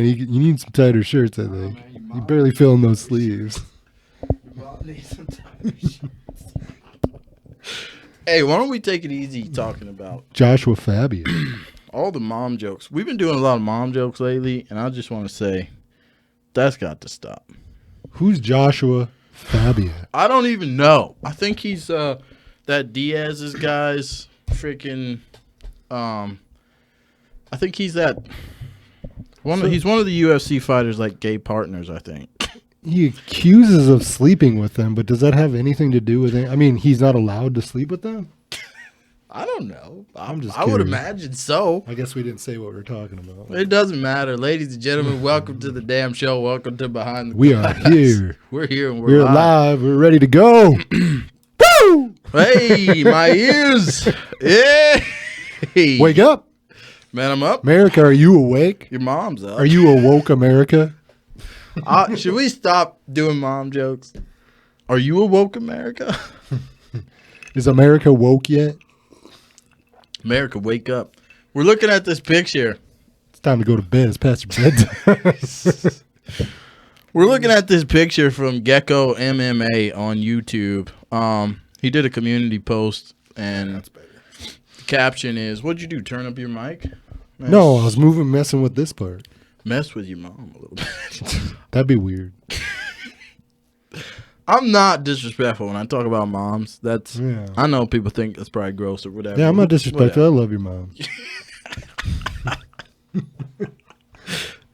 And you need some tighter shirts, I think. Man, You barely filling those sleeves. Hey, why don't we take it easy talking about Joshua Fabia. all the mom jokes? We've been doing a lot of mom jokes lately, and I just want to say that's got to stop. Who's Joshua Fabia? I don't even know. I think he's that Diaz's guy's freaking. I think he's that he's one of the UFC fighters, like gay partners, I think. He accuses of sleeping with them, but does that have anything to do with it? I mean, he's not allowed to sleep with them? I don't know. I'm just I would curious. imagine so. I guess we didn't say what we're talking about. It doesn't matter. Ladies and gentlemen, welcome to the damn show. Welcome to Behind the We are here. We're here and We're live. We're ready to go. Woo! Hey, my ears. Hey. Wake up. Man, I'm up. America, are you awake? Your mom's up. Are you awoke, America? Should we stop doing mom jokes? Are you awoke, America? Is America woke yet? America, wake up. We're looking at this picture. It's time to go to bed. It's past your bedtime. We're looking at this picture from Gecko MMA on YouTube. He did a community post, and the caption is, "What'd you do? Turn up your mic?" No, I was messing with this part. Mess with your mom a little bit. That'd be weird. I'm not disrespectful when I talk about moms. Yeah. I know people think that's probably gross or whatever. Yeah, I'm not disrespectful. I love your mom.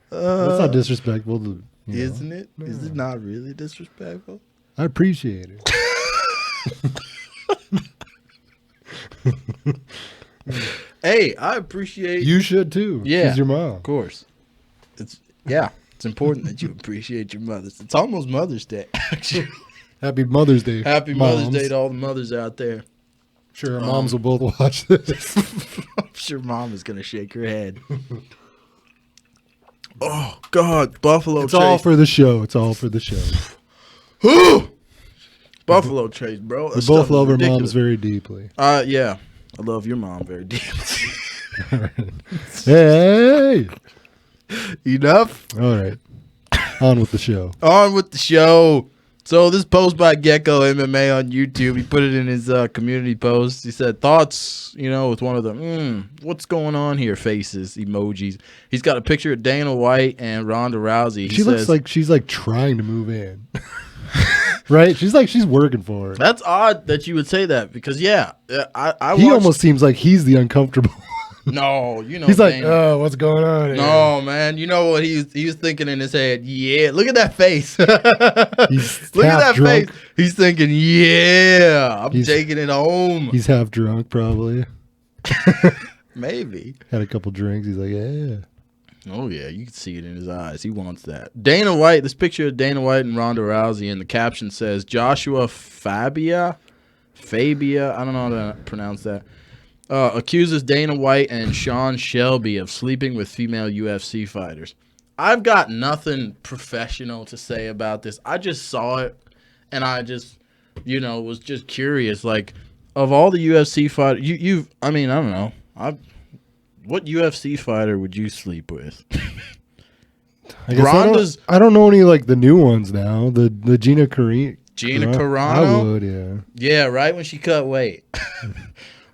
That's not disrespectful. Isn't it? Yeah. Is it not really disrespectful? I appreciate it. Hey, I appreciate. You should too. Yeah, she's your mom. Of course. It's important that you appreciate your mothers. It's almost Mother's Day, actually. Happy Mother's Day. Happy moms. Mother's Day to all the mothers out there. Sure, our moms will both watch this. I'm sure Mom is gonna shake her head. Oh God, Buffalo. It's all for the show. It's all for the show. Buffalo Trace, bro. We both love our moms very deeply. Yeah, I love your mom very deeply. Hey. Enough. All right. On with the show. On with the show. So this post by Gecko MMA on YouTube, he put it in his community post. He said, thoughts, with one of the, what's going on here faces, emojis. He's got a picture of Dana White and Ronda Rousey. She looks like she's like trying to move in. Right? She's like she's working for it. That's odd that you would say that because, yeah. He almost seems like he's the uncomfortable. No, he's like, Dana. oh, what's going on here? No, man. You know what he was thinking in his head? Yeah, look at that face. He's look at that drunk. face. He's thinking, yeah, I'm taking it home. He's half drunk, probably. Maybe. Had a couple drinks. He's like, yeah. Oh, yeah, you can see it in his eyes. He wants that. Dana White, this picture of Dana White and Ronda Rousey, and the caption says, Joshua Fabia, I don't know how to pronounce that. Accuses Dana White and Sean Shelby of sleeping with female UFC fighters. I've got nothing professional to say about this. I just saw it, and I just, was just curious. Like, of all the UFC fighters, I don't know. What UFC fighter would you sleep with? I guess I don't know any, like, the new ones now. The Gina Carano. Gina Carano? I would, yeah. Yeah, right when she cut weight.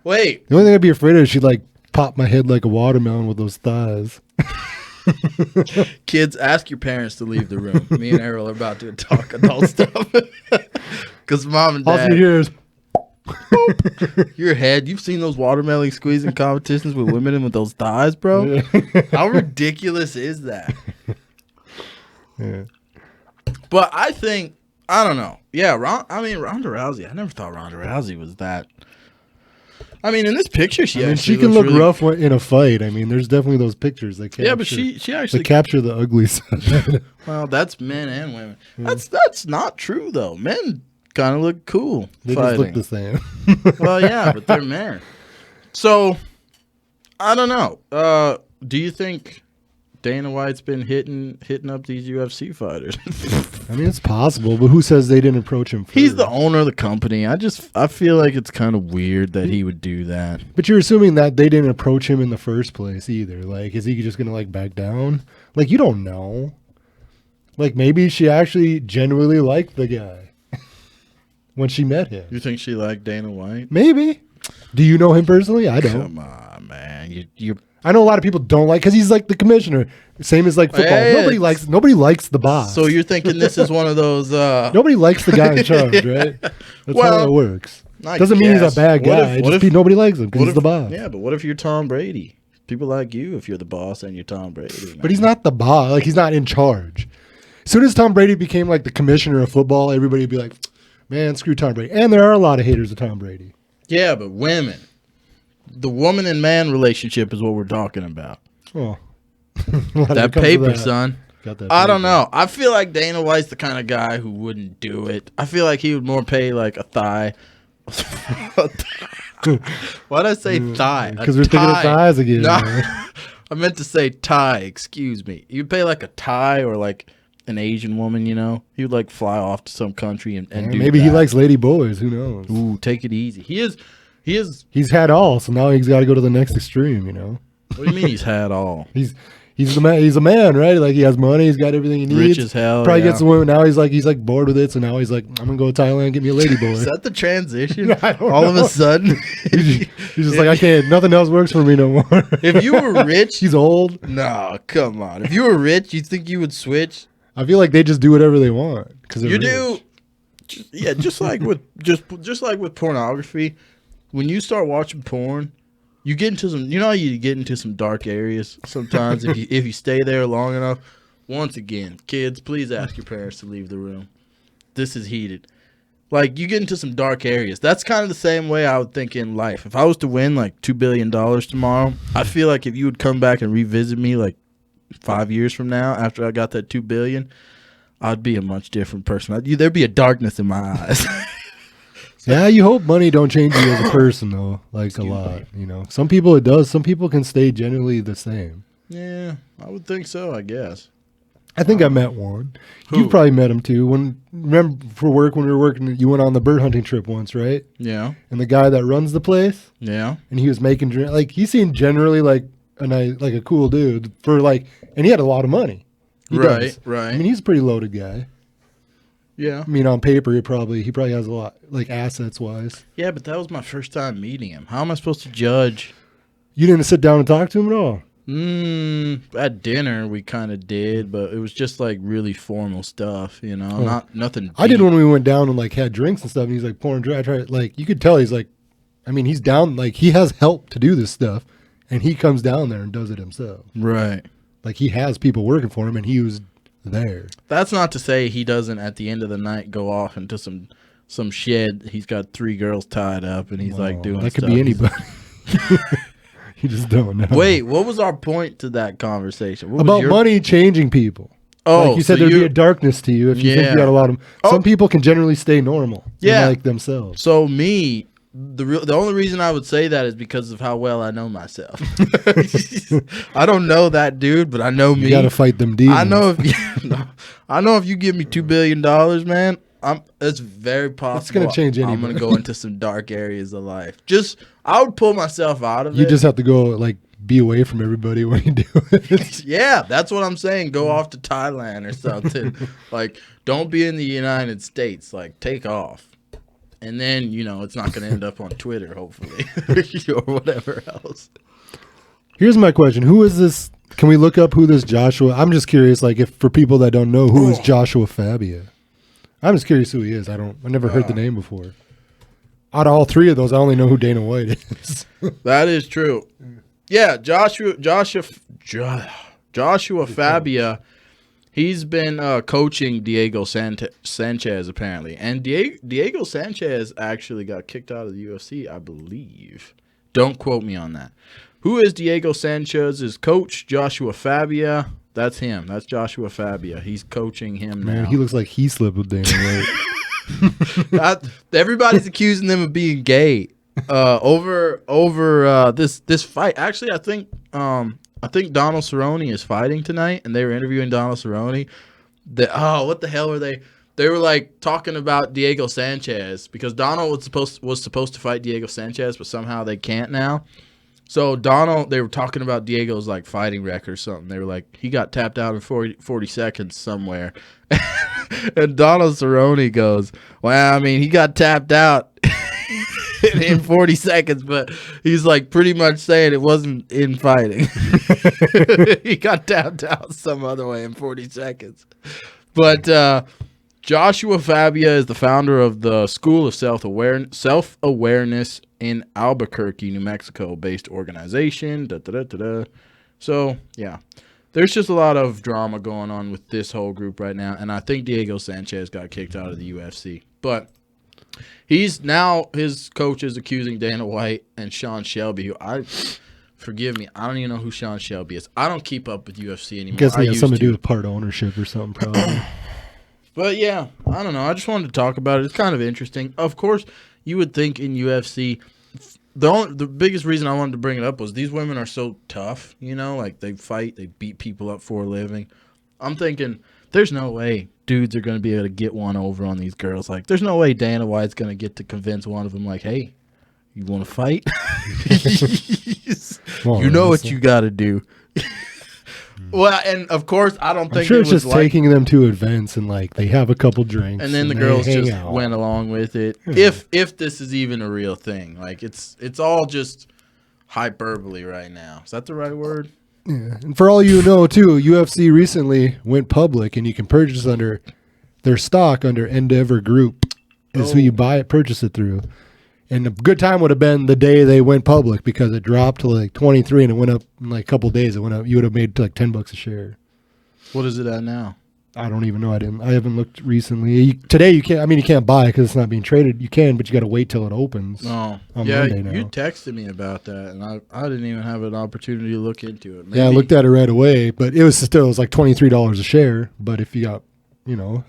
Wait. The only thing I'd be afraid of is she'd like pop my head like a watermelon with those thighs. Kids, ask your parents to leave the room. Me and Errol are about to talk adult stuff. Because mom and dad. All you hear is your head. You've seen those watermelon squeezing competitions with women and with those thighs, bro? Yeah. How ridiculous is that? Yeah. But I think, I don't know. Yeah, Ronda Rousey. I never thought Ronda Rousey was that. I mean, in this picture, she can look really rough in a fight. I mean, there's definitely those pictures that capture. Yeah, but she actually capture the ugly side. Well, that's men and women. That's not true though. Men kind of look cool. They fighting. just look the same. Well, yeah, but they're men. So, I don't know. Do you think Dana White's been hitting up these UFC fighters. I mean, it's possible, but who says they didn't approach him first? He's the owner of the company. I feel like it's kind of weird that he would do that. But you're assuming that they didn't approach him in the first place either. Like, is he just going to, like, back down? Like, you don't know. Like, maybe she actually genuinely liked the guy when she met him. You think she liked Dana White? Maybe. Do you know him personally? I don't. Come on, man. You're I know a lot of people don't like, because he's like the commissioner. Same as like football. Hey, Nobody likes the boss. So you're thinking this is one of those... Nobody likes the guy in charge, right? That's how it works. Doesn't mean he's a bad guy. Nobody likes him because he's the boss. Yeah, but what if you're Tom Brady? People like you if you're the boss and you're Tom Brady. Man. But he's not the boss. Like, he's not in charge. As soon as Tom Brady became like the commissioner of football, everybody would be like, man, screw Tom Brady. And there are a lot of haters of Tom Brady. Yeah, but women. The woman and man relationship is what we're talking about. Oh. That paper, son. Got that I don't know. I feel like Dana White's the kind of guy who wouldn't do it. I feel like he would more pay like a thigh. Why'd I say thigh? Because we're thinking of thighs again. No, I meant to say tie. Excuse me. You'd pay like a Thai or like an Asian woman, you know? He would like fly off to some country and do maybe that. he likes lady boys. Who knows? Ooh, take it easy. He's had all, so now he's got to go to the next extreme, you know? What do you mean he's had all? He's the man. He's a man, right? Like, he has money. He's got everything he needs. Rich as hell. Probably gets the women. Now he's like bored with it. So now he's like, I'm gonna go to Thailand and get me a lady boy. Is that the transition? All of a sudden, he's just like, I can't. Nothing else works for me no more. If you were rich, he's old. No, come on. If you were rich, you think you would switch? I feel like they just do whatever they want because you do. Yeah, just like with pornography. When you start watching porn, you get into some. You know how you get into some dark areas sometimes if you stay there long enough. Once again, kids, please ask your parents to leave the room. This is heated. Like, you get into some dark areas. That's kind of the same way I would think in life. If I was to win like $2 billion tomorrow, I feel like if you would come back and revisit me like 5 years from now after I got that $2 billion, I'd be a much different person. There'd be a darkness in my eyes. Yeah, you hope money don't change you as a person, though. Like, a lot, you know. Some people it does. Some people can stay generally the same. Yeah, I would think so, I guess. I think I met one. Who? You probably met him, too. Remember for work when we were working, you went on the bird hunting trip once, right? Yeah. And the guy that runs the place? Yeah. And he was making drink. Like, he seemed generally like a cool dude. And he had a lot of money. He does. Right. I mean, he's a pretty loaded guy. Yeah. I mean, on paper, he probably has a lot, like, assets-wise. Yeah, but that was my first time meeting him. How am I supposed to judge? You didn't sit down and talk to him at all? At dinner, we kind of did, but it was just, like, really formal stuff, you know? Nothing deep. I did when we went down and, like, had drinks and stuff, and he's, like, pouring drinks. I tried, like, you could tell he's, like, I mean, he's down, like, he has help to do this stuff, and he comes down there and does it himself. Right. Like, he has people working for him, and he was there. That's not to say he doesn't at the end of the night go off into some shed. He's got 3 girls tied up and he's like doing that stuff. could be anybody. You just don't know. Wait, what was our point to that conversation? About money changing people. Oh, like you said, there'd be a darkness to you if you think you got a lot of. Some people can generally stay normal. Yeah, like themselves. So me, the only reason I would say that is because of how well I know myself. I don't know that dude, but I know me. You gotta fight them demons. I know if you give me $2 billion, man, it's very possible. It's gonna change anybody. I'm gonna go into some dark areas of life. I would pull myself out of it. You just have to go like be away from everybody when you do it. Yeah, that's what I'm saying. Go off to Thailand or something. Like, don't be in the United States. Like, take off. And then, you know, it's not going to end up on Twitter, hopefully, or whatever else. Here's my question. Who is this? Can we look up who this Joshua? I'm just curious, like, if for people that don't know, who is Joshua Fabia? I'm just curious who he is. I never heard the name before. Out of all 3 of those, I only know who Dana White is. That is true. Yeah, Joshua Fabia. He's been coaching Diego Sanchez, apparently. And Diego Sanchez actually got kicked out of the UFC, I believe. Don't quote me on that. Who is Diego Sanchez's coach? Joshua Fabia. That's him. That's Joshua Fabia. He's coaching him now. Man, he looks like he slept with Dana White. Everybody's accusing them of being gay over this fight. Actually, I think I think Donald Cerrone is fighting tonight, and they were interviewing Donald Cerrone. What the hell were they? They were like talking about Diego Sanchez because Donald was supposed to fight Diego Sanchez, but somehow they can't now. So they were talking about Diego's like fighting record or something. They were like, he got tapped out in 40 seconds somewhere. And Donald Cerrone goes, well, I mean, he got tapped out in 40 seconds, but he's like pretty much saying it wasn't in fighting. He got tapped out some other way in 40 seconds. But Joshua Fabia is the founder of the School of Self-Awareness in Albuquerque, New Mexico-based organization. So, yeah. There's just a lot of drama going on with this whole group right now, and I think Diego Sanchez got kicked out of the UFC. But his coach is accusing Dana White and Sean Shelby, who forgive me, I don't even know who Sean Shelby is. I don't keep up with UFC anymore. I guess it has something to do with part ownership or something, probably. But yeah, I don't know. I just wanted to talk about it. It's kind of interesting. Of course, you would think in UFC, the biggest reason I wanted to bring it up was these women are so tough, like they fight, they beat people up for a living. I'm thinking there's no way dudes are going to be able to get one over on these girls. Like, there's no way Dana White's going to get to convince one of them, like, hey, you want to fight? You know what you got to do. Well, and of course, I don't think I'm sure it's just taking them to events and like they have a couple drinks, and then the girls just went along with it. If this is even a real thing, like it's all just hyperbole right now. Is that the right word? Yeah. And for all you know, too, UFC recently went public, and you can purchase under their stock under Endeavor Group. Is who you purchase it through. And a good time would have been the day they went public because it dropped to like 23 and it went up in like a couple of days. It went up. You would have made like $10 a share. What is it at now? I don't even know. I haven't looked recently. Today you can't. I mean, you can't buy it because it's not being traded. You can, but you got to wait till it opens. Oh, on yeah. Monday now. You texted me about that, and I didn't even have an opportunity to look into it. Maybe. Yeah, I looked at it right away, but it was like $23 a share. But if you got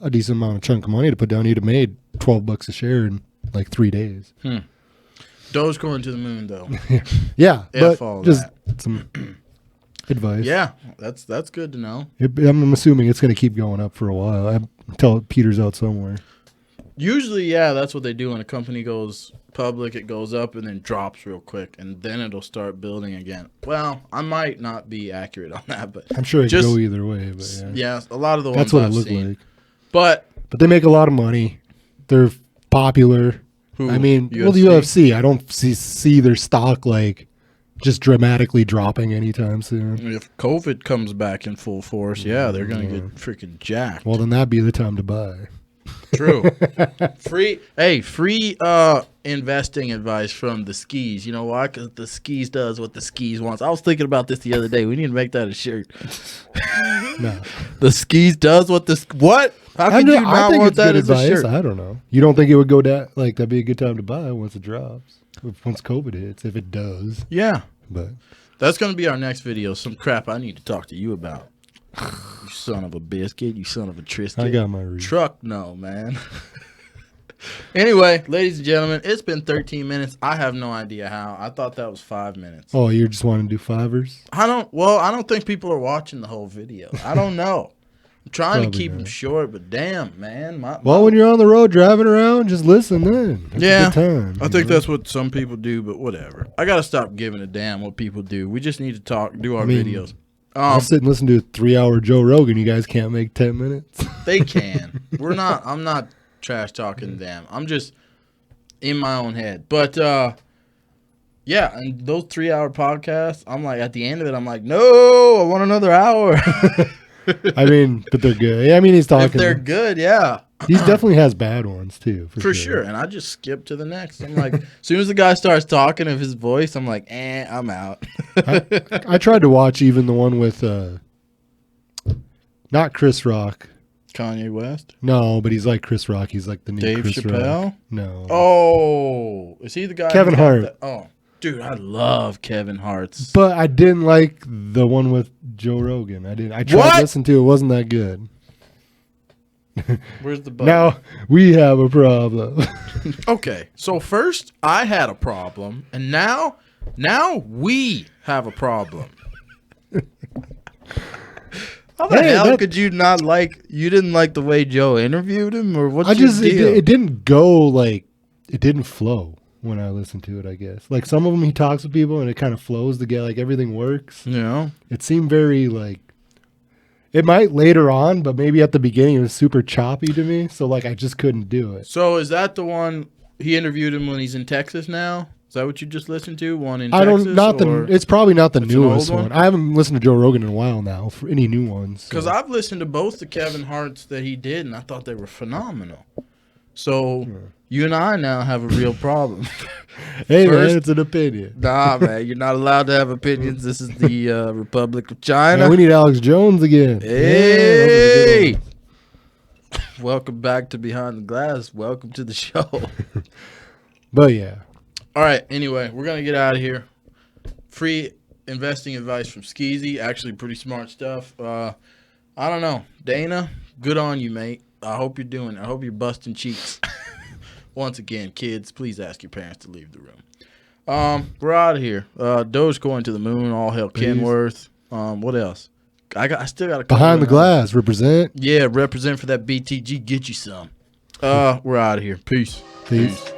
a decent amount of chunk of money to put down, you'd have made $12 a share in like 3 days. Dogecoin to the moon, though. Yeah, F but just some advice. Yeah, that's good to know. I'm assuming it's going to keep going up for a while until it peters out somewhere. Usually, yeah, that's what they do when a company goes public. It goes up and then drops real quick, and then it'll start building again. Well, I might not be accurate on that, but I'm sure it could go either way. But yeah, a lot of the that's ones what I've it looked seen. like. But they make a lot of money. They're popular. I mean, UFC? well, the UFC, I don't see their stock like just dramatically dropping anytime soon. If COVID comes back in full force, yeah, they're going to get freaking jacked. Well, then that'd be the time to buy. True. Free investing advice from the Skis. You know why? Because the Skis does what the Skis wants. I was thinking about this the other day. We need to make that a shirt. No. The Skis does what what? How could you not want that as a shirt? I don't know. You don't think it would go down? Like, that'd be a good time to buy once it drops. Once COVID hits, if it does. Yeah. But that's going to be our next video. Some crap I need to talk to you about. You son of a biscuit. You son of a Trisket. I got my reason. Truck, no, man. Anyway, ladies and gentlemen, it's been 13 minutes. I have no idea how. I thought that was 5 minutes. Oh, you just want to do fivers? I don't think people are watching the whole video. I don't know. I'm trying to keep them short, but damn, man. When you're on the road driving around, just listen then. It's yeah, a good time, I think that's what some people do, but whatever. I got to stop giving a damn what people do. We just need to do our videos. I'll sit and listen to a 3-hour Joe Rogan. You guys can't make 10 minutes? They can. I'm not trash talking them. I'm just in my own head. But, yeah, and those 3-hour podcasts, I'm like, at the end of it, I'm like, no, I want another hour. I mean, but they're good. I mean, he's talking. If they're good, yeah. He definitely has bad ones, too. For sure. And I just skip to the next. I'm like, as soon as the guy starts talking of his voice, I'm like, I'm out. I tried to watch even the one with, not Chris Rock. Kanye West? No, but he's like Chris Rock. He's like the new Dave Chris Chappelle? Rock. No. Oh, is he the guy? Kevin Hart. Oh, dude, I love Kevin Hart's. But I didn't like the one with Joe Rogan. I tried to listen to it. It wasn't that good. Where's the button? Now we have a problem. Okay, so first I had a problem, and now we have a problem. How the hell could you not like? You didn't like the way Joe interviewed him, or what's your deal? It didn't go like it didn't flow when I listened to it. I guess like some of them he talks with people and it kind of flows together, like everything works. Yeah, it seemed very like it might later on, but maybe at the beginning it was super choppy to me. So like I just couldn't do it. So is that the one he interviewed him when he's in Texas now? Is that what you just listened to? One in Texas? It's probably not the newest one. I haven't listened to Joe Rogan in a while now for any new ones. Because I've listened to both the Kevin Hart's that he did, and I thought they were phenomenal. So you and I now have a real problem. Hey, man, it's an opinion. Nah, man, you're not allowed to have opinions. This is the Republic of China. Man, we need Alex Jones again. Hey! Yeah, welcome back to Behind the Glass. Welcome to the show. But yeah. All right, anyway, we're going to get out of here. Free investing advice from Skeezy. Actually, pretty smart stuff. I don't know. Dana, good on you, mate. I hope you're doing it. I hope you're busting cheeks. Once again, kids, please ask your parents to leave the room. We're out of here. Dogecoin to the moon. All hail Kenworth. What else? I still got a Behind the Glass. Represent. Yeah, represent for that BTG. Get you some. We're out of here. Peace. Peace.